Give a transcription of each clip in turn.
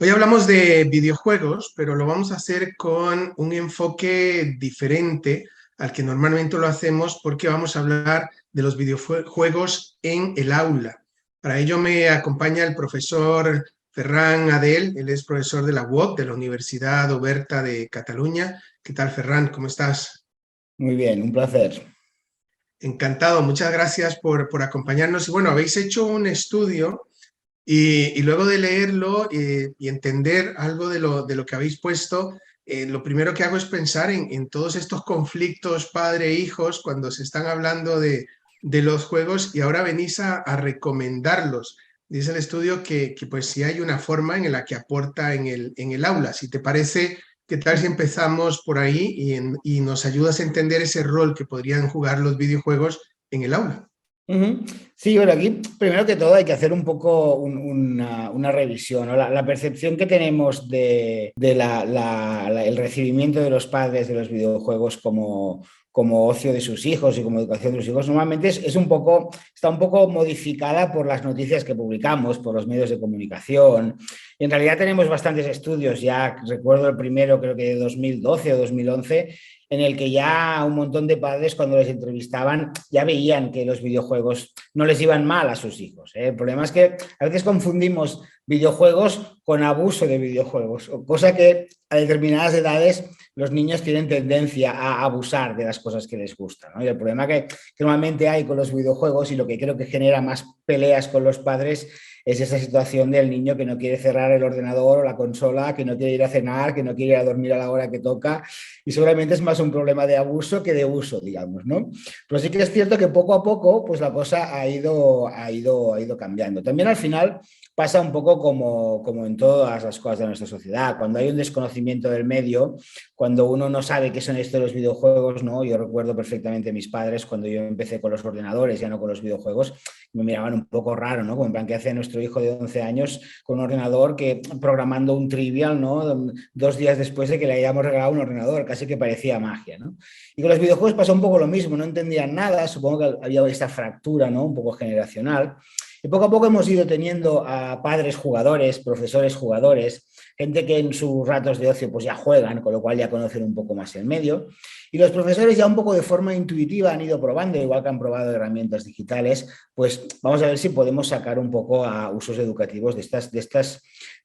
Hoy hablamos de videojuegos, pero lo vamos a hacer con un enfoque diferente al que normalmente lo hacemos porque vamos a hablar de los videojuegos en el aula. Para ello me acompaña el profesor Ferran Adel, él es profesor de la UOC, de la Universidad Oberta de Cataluña. ¿Qué tal, Ferran? ¿Cómo estás? Muy bien, un placer. Encantado, muchas gracias por acompañarnos. Y bueno, habéis hecho un estudio y luego de leerlo y entender algo de lo que habéis puesto, lo primero que hago es pensar en todos estos conflictos padre-hijos cuando se están hablando de los juegos y ahora venís a recomendarlos. Dice el estudio que pues sí hay una forma en la que aporta en el aula. Si te parece, ¿qué tal si empezamos por ahí y nos ayudas a entender ese rol que podrían jugar los videojuegos en el aula? Ujú. Sí, bueno, aquí primero que todo hay que hacer un poco una revisión, ¿no? La percepción que tenemos de el recibimiento de los padres de los videojuegos como ocio de sus hijos y como educación de sus hijos, normalmente está un poco modificada por las noticias que publicamos, por los medios de comunicación. Y en realidad tenemos bastantes estudios, ya recuerdo el primero, creo que de 2012 o 2011, en el que ya un montón de padres cuando les entrevistaban ya veían que los videojuegos no les iban mal a sus hijos, ¿eh? El problema es que a veces confundimos videojuegos con abuso de videojuegos, cosa que a determinadas edades los niños tienen tendencia a abusar de las cosas que les gustan, ¿no? Y el problema que normalmente hay con los videojuegos y lo que creo que genera más peleas con los padres es esa situación del niño que no quiere cerrar el ordenador o la consola, que no quiere ir a cenar, que no quiere ir a dormir a la hora que toca, y seguramente es más un problema de abuso que de uso, digamos, ¿no? Pero sí que es cierto que poco a poco pues la cosa ha ido cambiando. También al final pasa un poco como en todas las cosas de nuestra sociedad. Cuando hay un desconocimiento del medio, cuando uno no sabe qué son estos los videojuegos, ¿no? Yo recuerdo perfectamente a mis padres cuando yo empecé con los ordenadores, ya no con los videojuegos, me miraban un poco raro, ¿no? Como en plan, ¿qué hace nuestro hijo de 11 años con un ordenador que programando un trivial, ¿no? 2 días después de que le hayamos regalado un ordenador, casi que parecía magia, ¿no? Y con los videojuegos pasó un poco lo mismo, no entendían nada, supongo que había esta fractura, ¿no? Un poco generacional. Y poco a poco hemos ido teniendo a padres jugadores, profesores jugadores, gente que en sus ratos de ocio pues ya juegan, con lo cual ya conocen un poco más el medio. Y los profesores ya un poco de forma intuitiva han ido probando, igual que han probado herramientas digitales, pues vamos a ver si podemos sacar un poco a usos educativos de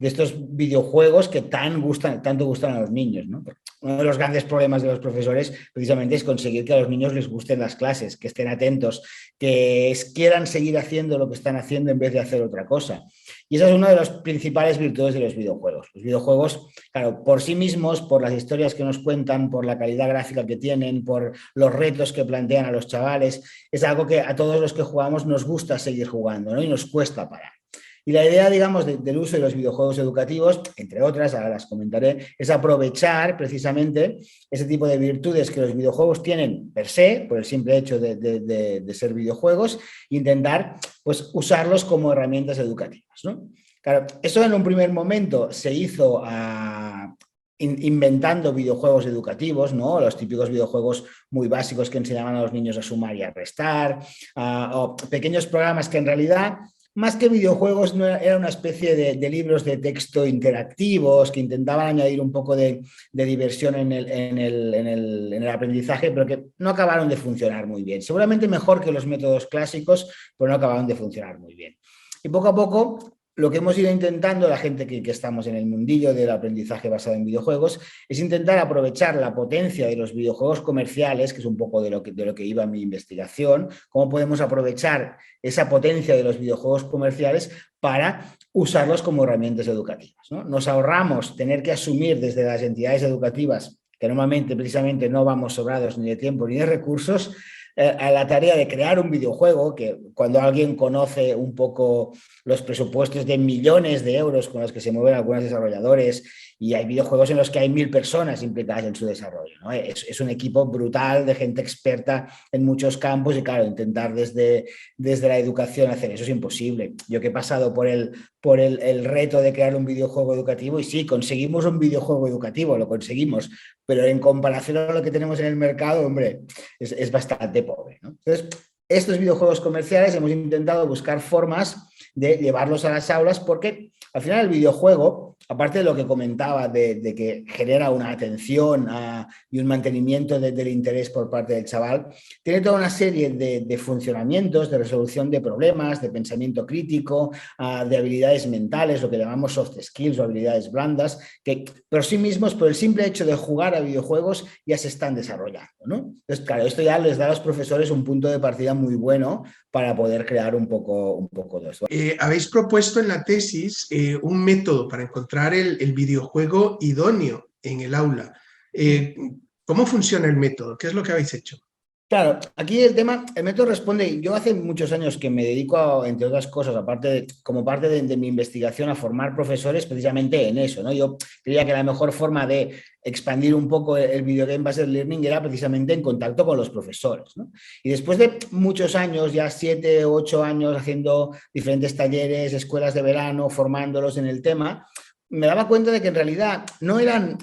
estos videojuegos que tanto gustan a los niños, ¿no? Uno de los grandes problemas de los profesores precisamente es conseguir que a los niños les gusten las clases, que estén atentos, que quieran seguir haciendo lo que están haciendo en vez de hacer otra cosa. Y esa es una de las principales virtudes de los videojuegos. Los videojuegos, claro, por sí mismos, por las historias que nos cuentan, por la calidad gráfica que tienen, por los retos que plantean a los chavales, es algo que a todos los que jugamos nos gusta seguir jugando, ¿no? Y nos cuesta parar. Y la idea, digamos, del uso de los videojuegos educativos, entre otras, ahora las comentaré, es aprovechar precisamente ese tipo de virtudes que los videojuegos tienen per se, por el simple hecho de ser videojuegos, e intentar pues, usarlos como herramientas educativas, ¿no? Claro, eso en un primer momento se hizo inventando videojuegos educativos, ¿no? Los típicos videojuegos muy básicos que enseñaban a los niños a sumar y a restar, o pequeños programas que en realidad más que videojuegos, no era una especie de libros de texto interactivos que intentaban añadir un poco de diversión en el aprendizaje, pero que no acabaron de funcionar muy bien. Seguramente mejor que los métodos clásicos, pero no acabaron de funcionar muy bien. Y poco a poco, lo que hemos ido intentando, la gente que estamos en el mundillo del aprendizaje basado en videojuegos, es intentar aprovechar la potencia de los videojuegos comerciales, que es un poco de lo que iba mi investigación, cómo podemos aprovechar esa potencia de los videojuegos comerciales para usarlos como herramientas educativas, ¿no? Nos ahorramos tener que asumir desde las entidades educativas, que normalmente precisamente no vamos sobrados ni de tiempo ni de recursos, a la tarea de crear un videojuego que cuando alguien conoce un poco los presupuestos de millones de euros con los que se mueven algunos desarrolladores, y hay videojuegos en los que hay 1000 personas implicadas en su desarrollo, ¿no? Es un equipo brutal de gente experta en muchos campos y claro, intentar desde la educación hacer eso es imposible. Yo que he pasado por el reto de crear un videojuego educativo y sí, conseguimos un videojuego educativo, lo conseguimos, pero en comparación a lo que tenemos en el mercado, hombre, es bastante pobre, ¿no? Entonces, estos videojuegos comerciales hemos intentado buscar formas de llevarlos a las aulas porque al final el videojuego aparte de lo que comentaba de que genera una atención y un mantenimiento del interés por parte del chaval, tiene toda una serie de funcionamientos, de resolución de problemas, de pensamiento crítico, de habilidades mentales, lo que llamamos soft skills o habilidades blandas, que por sí mismos, por el simple hecho de jugar a videojuegos, ya se están desarrollando, ¿no? Entonces, claro, esto ya les da a los profesores un punto de partida muy bueno para poder crear un poco de eso. Habéis propuesto en la tesis un método para encontrar el videojuego idóneo en el aula. ¿Cómo funciona el método? ¿Qué es lo que habéis hecho? Claro, aquí el método responde, yo hace muchos años que me dedico, entre otras cosas, aparte como parte de mi investigación, a formar profesores precisamente en eso, ¿no? Yo creía que la mejor forma de expandir un poco el Video Game Based Learning era precisamente en contacto con los profesores, ¿no? Y después de muchos años, ya 7 o 8 años haciendo diferentes talleres, escuelas de verano, formándolos en el tema, me daba cuenta de que en realidad no eran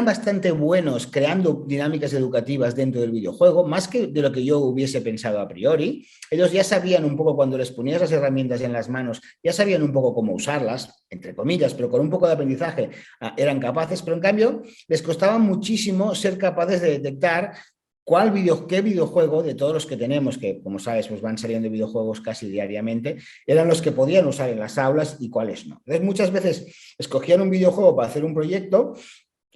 bastante buenos creando dinámicas educativas dentro del videojuego, más que de lo que yo hubiese pensado a priori. Ellos ya sabían un poco, cuando les ponías las herramientas en las manos, ya sabían un poco cómo usarlas, entre comillas, pero con un poco de aprendizaje eran capaces, pero en cambio les costaba muchísimo ser capaces de detectar qué videojuego de todos los que tenemos, que como sabes, pues van saliendo videojuegos casi diariamente, eran los que podían usar en las aulas y cuáles no. Entonces, muchas veces escogían un videojuego para hacer un proyecto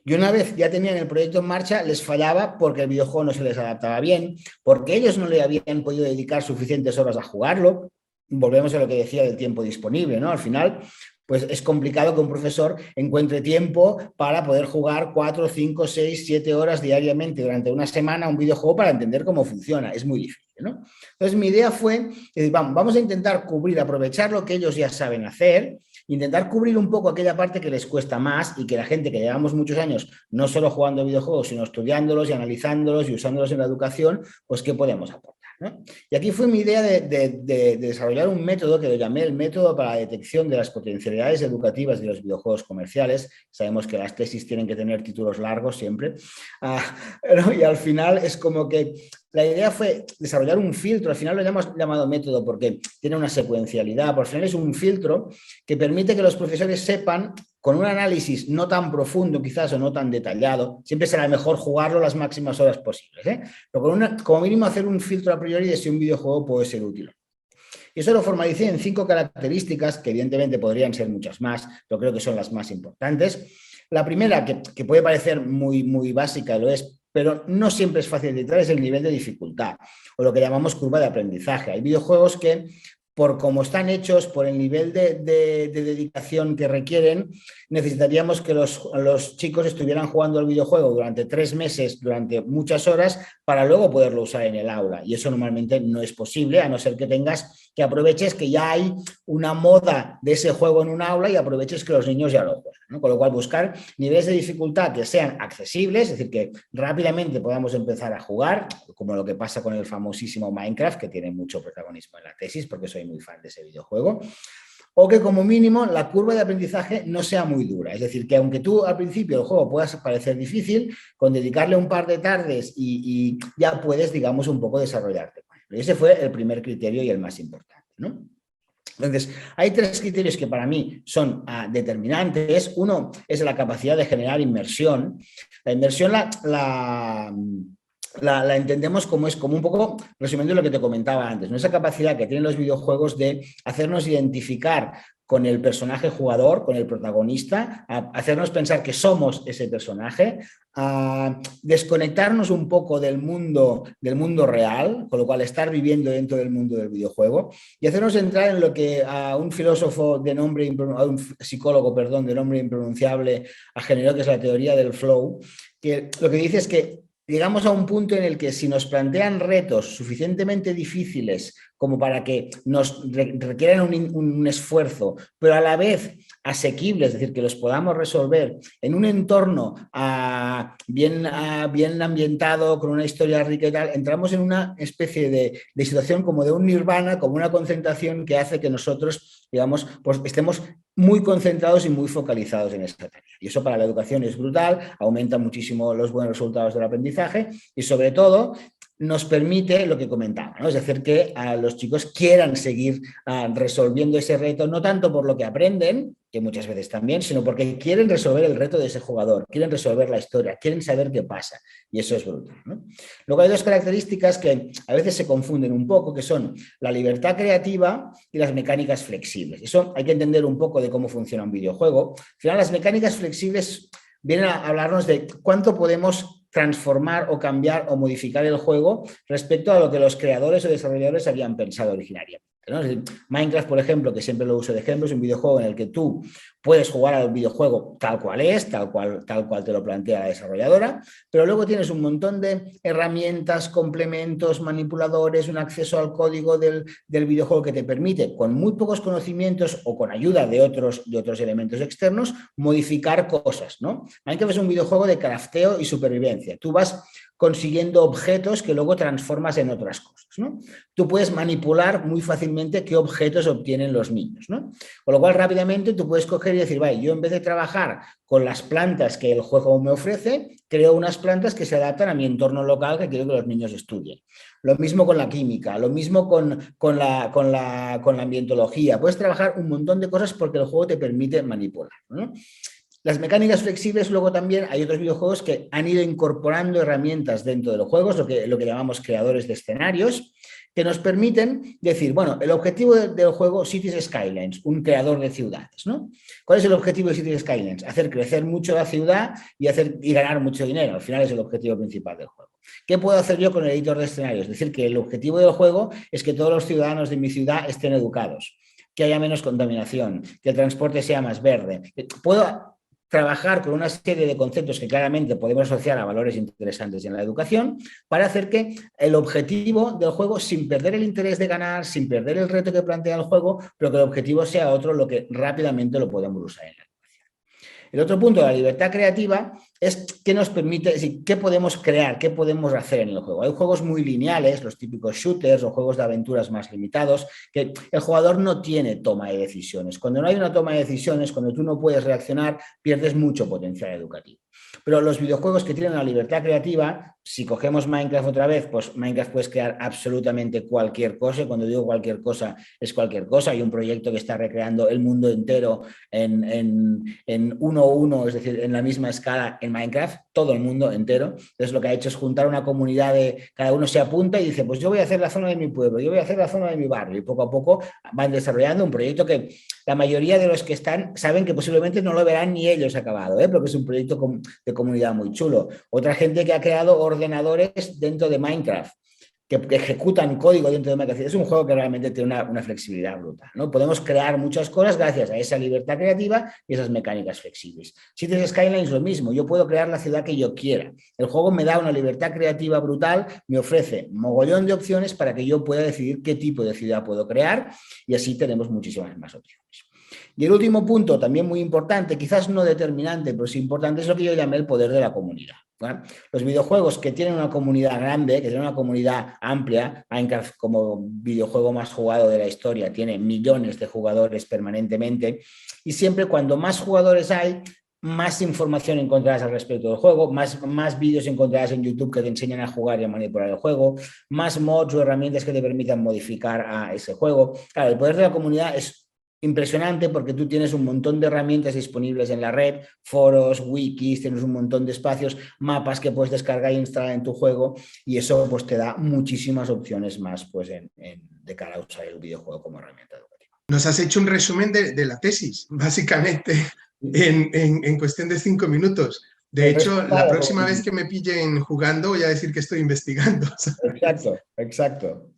y una vez ya tenían el proyecto en marcha, les fallaba porque el videojuego no se les adaptaba bien, porque ellos no le habían podido dedicar suficientes horas a jugarlo. Volvemos a lo que decía del tiempo disponible, ¿no? Al final, pues es complicado que un profesor encuentre tiempo para poder jugar 4, 5, 6, 7 horas diariamente durante una semana un videojuego para entender cómo funciona. Es muy difícil, ¿no? Entonces, mi idea fue, vamos a intentar aprovechar lo que ellos ya saben hacer, intentar cubrir un poco aquella parte que les cuesta más y que la gente que llevamos muchos años no solo jugando videojuegos, sino estudiándolos y analizándolos y usándolos en la educación, pues ¿qué podemos aportar? ¿No? Y aquí fue mi idea de desarrollar un método que lo llamé el método para la detección de las potencialidades educativas de los videojuegos comerciales. Sabemos que las tesis tienen que tener títulos largos siempre. ¿No? Y al final es como que la idea fue desarrollar un filtro, al final lo hemos llamado método porque tiene una secuencialidad, por final es un filtro que permite que los profesores sepan, con un análisis no tan profundo quizás o no tan detallado, siempre será mejor jugarlo las máximas horas posibles, pero como mínimo hacer un filtro a priori de si un videojuego puede ser útil. Y eso lo formalicé en 5 características, que evidentemente podrían ser muchas más, pero creo que son las más importantes. La primera, que puede parecer muy básica, lo es, pero no siempre es fácil de detectar, es el nivel de dificultad, o lo que llamamos curva de aprendizaje. Hay videojuegos que, por cómo están hechos, por el nivel de dedicación que requieren, necesitaríamos que los chicos estuvieran jugando al videojuego durante 3 meses, durante muchas horas, para luego poderlo usar en el aula. Y eso normalmente no es posible, a no ser que aproveches que ya hay una moda de ese juego en un aula y aproveches que los niños ya lo juegan, ¿no? Con lo cual, buscar niveles de dificultad que sean accesibles, es decir, que rápidamente podamos empezar a jugar, como lo que pasa con el famosísimo Minecraft, que tiene mucho protagonismo en la tesis, porque soy muy fan de ese videojuego. O que como mínimo la curva de aprendizaje no sea muy dura. Es decir, que aunque tú al principio el juego pueda parecer difícil, con dedicarle un par de tardes y ya puedes, digamos, un poco desarrollarte. Y ese fue el primer criterio y el más importante, ¿no? Entonces, hay 3 criterios que para mí son determinantes. Uno es la capacidad de generar inmersión. La inmersión la entendemos como un poco, resumiendo lo que te comentaba antes, ¿no? Esa capacidad que tienen los videojuegos de hacernos identificar con el personaje jugador, con el protagonista, hacernos pensar que somos ese personaje, a desconectarnos un poco del mundo real, con lo cual estar viviendo dentro del mundo del videojuego, y hacernos entrar en lo que a un filósofo de nombre, a un psicólogo, perdón, de nombre impronunciable, generó, que es la teoría del flow, que lo que dice es que llegamos a un punto en el que, si nos plantean retos suficientemente difíciles como para que nos requieran un esfuerzo, pero a la vez asequibles, es decir, que los podamos resolver en un entorno bien ambientado, con una historia rica y tal, entramos en una especie de situación como de un nirvana, como una concentración que hace que nosotros, digamos, pues estemos muy concentrados y muy focalizados en esta tarea. Y eso para la educación es brutal, aumenta muchísimo los buenos resultados del aprendizaje y, sobre todo, nos permite lo que comentaba, ¿no? Es decir, que los chicos quieran seguir resolviendo ese reto, no tanto por lo que aprenden, que muchas veces también, sino porque quieren resolver el reto de ese jugador, quieren resolver la historia, quieren saber qué pasa, y eso es brutal, ¿no? Luego hay dos características que a veces se confunden un poco, que son la libertad creativa y las mecánicas flexibles. Eso hay que entender un poco de cómo funciona un videojuego. Al final, las mecánicas flexibles vienen a hablarnos de cuánto podemos transformar o cambiar o modificar el juego respecto a lo que los creadores o desarrolladores habían pensado originariamente, ¿no? Es decir, Minecraft, por ejemplo, que siempre lo uso de ejemplo, es un videojuego en el que tú puedes jugar al videojuego tal cual es, tal cual te lo plantea la desarrolladora, pero luego tienes un montón de herramientas, complementos, manipuladores, un acceso al código del videojuego que te permite, con muy pocos conocimientos o con ayuda de otros elementos externos, modificar cosas, ¿no? Minecraft es un videojuego de crafteo y supervivencia. Tú vas consiguiendo objetos que luego transformas en otras cosas, ¿no? Tú puedes manipular muy fácilmente qué objetos obtienen los niños, ¿no? Con lo cual, rápidamente tú puedes coger y decir, vale, yo en vez de trabajar con las plantas que el juego me ofrece, creo unas plantas que se adaptan a mi entorno local que quiero que los niños estudien. Lo mismo con la química, lo mismo con la ambientología. Puedes trabajar un montón de cosas porque el juego te permite manipular, ¿no? Las mecánicas flexibles, luego también hay otros videojuegos que han ido incorporando herramientas dentro de los juegos, lo que llamamos creadores de escenarios, que nos permiten decir, bueno, el objetivo del juego Cities Skylines, un creador de ciudades, ¿no? ¿Cuál es el objetivo de Cities Skylines? Hacer crecer mucho la ciudad y ganar mucho dinero. Al final es el objetivo principal del juego. ¿Qué puedo hacer yo con el editor de escenarios? Es decir, que el objetivo del juego es que todos los ciudadanos de mi ciudad estén educados, que haya menos contaminación, que el transporte sea más verde. Puedo trabajar con una serie de conceptos que claramente podemos asociar a valores interesantes en la educación para hacer que el objetivo del juego, sin perder el interés de ganar, sin perder el reto que plantea el juego, pero que el objetivo sea otro, lo que rápidamente lo podemos usar en la educación. El otro punto de la libertad creativa es qué nos permite, es decir, qué podemos crear, qué podemos hacer en el juego. Hay juegos muy lineales, los típicos shooters o juegos de aventuras más limitados, que el jugador no tiene toma de decisiones. Cuando no hay una toma de decisiones, cuando tú no puedes reaccionar, pierdes mucho potencial educativo. Pero los videojuegos que tienen la libertad creativa, si cogemos Minecraft otra vez, pues Minecraft puedes crear absolutamente cualquier cosa. Y cuando digo cualquier cosa, es cualquier cosa. Hay un proyecto que está recreando el mundo entero en 1:1, es decir, en la misma escala en Minecraft, todo el mundo entero. Entonces lo que ha hecho es juntar una comunidad de cada uno se apunta y dice, pues yo voy a hacer la zona de mi pueblo, yo voy a hacer la zona de mi barrio. Y poco a poco van desarrollando un proyecto que la mayoría de los que están saben que posiblemente no lo verán ni ellos acabado, porque es un proyecto de comunidad muy chulo. Otra gente que ha creado ordenadores dentro de Minecraft, que ejecutan código dentro de Minecraft. Es un juego que realmente tiene una flexibilidad brutal, ¿no? Podemos crear muchas cosas gracias a esa libertad creativa y esas mecánicas flexibles. Cities Skylines lo mismo, yo puedo crear la ciudad que yo quiera. El juego me da una libertad creativa brutal, me ofrece mogollón de opciones para que yo pueda decidir qué tipo de ciudad puedo crear y así tenemos muchísimas más opciones. Y el último punto, también muy importante, quizás no determinante, pero sí importante, es lo que yo llamé el poder de la comunidad. ¿Vale? Los videojuegos que tienen una comunidad grande, que tienen una comunidad amplia, Minecraft como videojuego más jugado de la historia tiene millones de jugadores permanentemente y siempre cuando más jugadores hay, más información encontrarás al respecto del juego, más vídeos encontrarás en YouTube que te enseñan a jugar y a manipular el juego, más mods o herramientas que te permitan modificar a ese juego. Claro, el poder de la comunidad es impresionante porque tú tienes un montón de herramientas disponibles en la red, foros, wikis, tienes un montón de espacios, mapas que puedes descargar e instalar en tu juego y eso pues te da muchísimas opciones más pues de cara a usar el videojuego como herramienta educativa. Nos has hecho un resumen de la tesis, básicamente, en cuestión de 5 minutos. De hecho, la próxima vez que me pillen jugando voy a decir que estoy investigando. Exacto, exacto.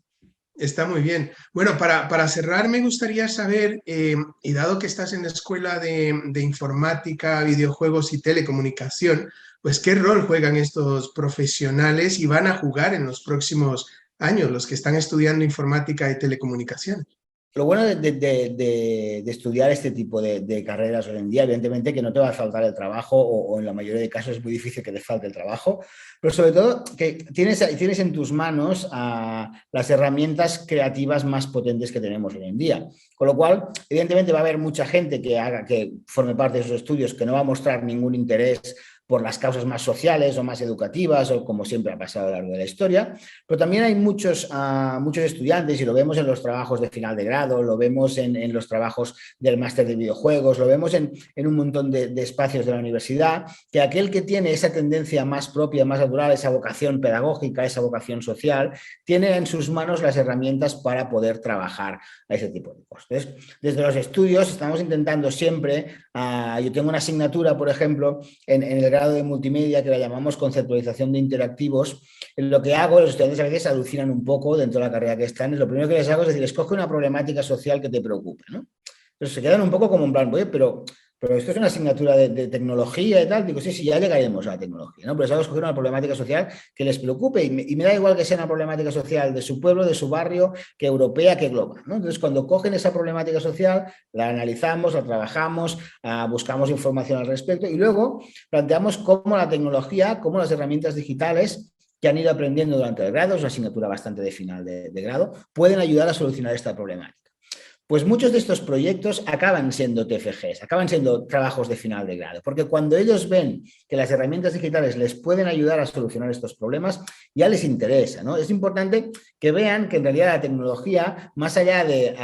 Está muy bien. Bueno, para cerrar me gustaría saber, y dado que estás en la escuela de informática, videojuegos y telecomunicación, pues qué rol juegan estos profesionales y van a jugar en los próximos años, los que están estudiando informática y telecomunicación. Lo bueno de estudiar este tipo de carreras hoy en día, evidentemente que no te va a faltar el trabajo o en la mayoría de casos es muy difícil que te falte el trabajo, pero sobre todo que tienes en tus manos las herramientas creativas más potentes que tenemos hoy en día. Con lo cual, evidentemente va a haber mucha gente que forme parte de esos estudios que no va a mostrar ningún interés por las causas más sociales o más educativas, o como siempre ha pasado a lo largo de la historia, pero también hay muchos estudiantes, y lo vemos en los trabajos de final de grado, lo vemos en los trabajos del máster de videojuegos, lo vemos en un montón de espacios de la universidad, que aquel que tiene esa tendencia más propia, más natural, esa vocación pedagógica, esa vocación social, tiene en sus manos las herramientas para poder trabajar a ese tipo de cosas. Entonces, desde los estudios estamos intentando siempre, yo tengo una asignatura, por ejemplo, en el grado de multimedia que la llamamos conceptualización de interactivos. Lo que hago, los estudiantes a veces alucinan un poco dentro de la carrera que están, y lo primero que les hago es decir, escoge una problemática social que te preocupe, ¿no? Entonces se quedan un poco como en plan, oye, pero esto es una asignatura de tecnología y tal. Digo, sí, ya llegaremos a la tecnología, ¿no? Pero es algo escoger una problemática social que les preocupe, y me da igual que sea una problemática social de su pueblo, de su barrio, que europea, que global, ¿no? Entonces, cuando cogen esa problemática social, la analizamos, la trabajamos, buscamos información al respecto, y luego planteamos cómo la tecnología, cómo las herramientas digitales que han ido aprendiendo durante el grado, es una asignatura bastante de final de grado, pueden ayudar a solucionar esta problemática. Pues muchos de estos proyectos acaban siendo TFGs, acaban siendo trabajos de final de grado, porque cuando ellos ven que las herramientas digitales les pueden ayudar a solucionar estos problemas, ya les interesa, ¿no? Es importante que vean que en realidad la tecnología, más allá de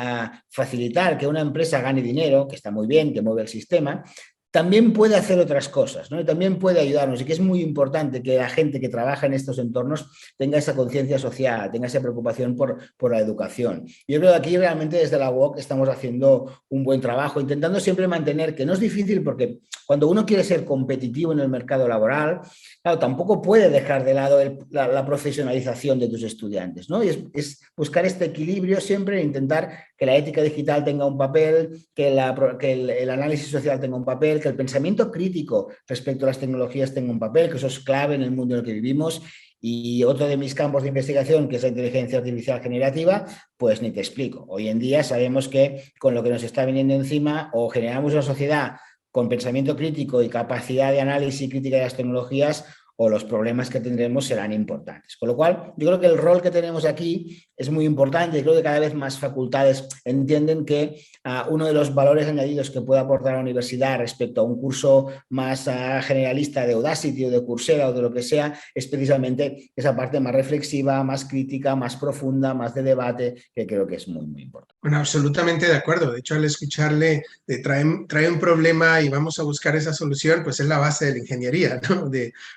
facilitar que una empresa gane dinero, que está muy bien, que mueve el sistema, también puede hacer otras cosas, ¿no? Y también puede ayudarnos, y que es muy importante que la gente que trabaja en estos entornos tenga esa conciencia social, tenga esa preocupación por la educación. Yo creo que aquí realmente desde la UOC estamos haciendo un buen trabajo, intentando siempre mantener, que no es difícil, porque cuando uno quiere ser competitivo en el mercado laboral, claro, tampoco puede dejar de lado la profesionalización de tus estudiantes, ¿no? Y es buscar este equilibrio siempre, e intentar que la ética digital tenga un papel, que el análisis social tenga un papel, que el pensamiento crítico respecto a las tecnologías tenga un papel, que eso es clave en el mundo en el que vivimos. Y otro de mis campos de investigación, que es la inteligencia artificial generativa, pues ni te explico. Hoy en día sabemos que con lo que nos está viniendo encima, o generamos una sociedad con pensamiento crítico y capacidad de análisis y crítica de las tecnologías, o los problemas que tendremos serán importantes. Con lo cual, yo creo que el rol que tenemos aquí es muy importante, y creo que cada vez más facultades entienden que uno de los valores añadidos que puede aportar la universidad respecto a un curso más generalista de Udacity o de Coursera o de lo que sea, es precisamente esa parte más reflexiva, más crítica, más profunda, más de debate, que creo que es muy, muy importante. Bueno, absolutamente de acuerdo. De hecho, al escucharle, trae un problema y vamos a buscar esa solución, pues es la base de la ingeniería, ¿no?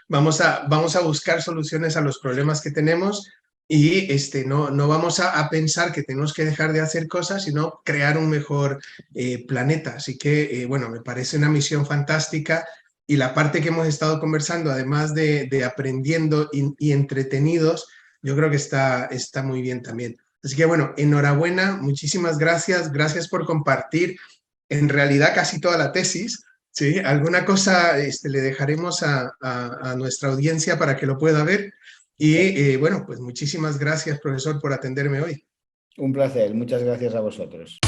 Vamos a buscar soluciones a los problemas que tenemos, y no vamos a pensar que tenemos que dejar de hacer cosas, sino crear un mejor planeta. Así que, bueno, me parece una misión fantástica, y la parte que hemos estado conversando, además de aprendiendo y entretenidos, yo creo que está muy bien también. Así que bueno, enhorabuena, muchísimas gracias, gracias por compartir en realidad casi toda la tesis, ¿sí? Alguna cosa le dejaremos a nuestra audiencia para que lo pueda ver, y bueno, pues muchísimas gracias, profesor, por atenderme hoy. Un placer, muchas gracias a vosotros.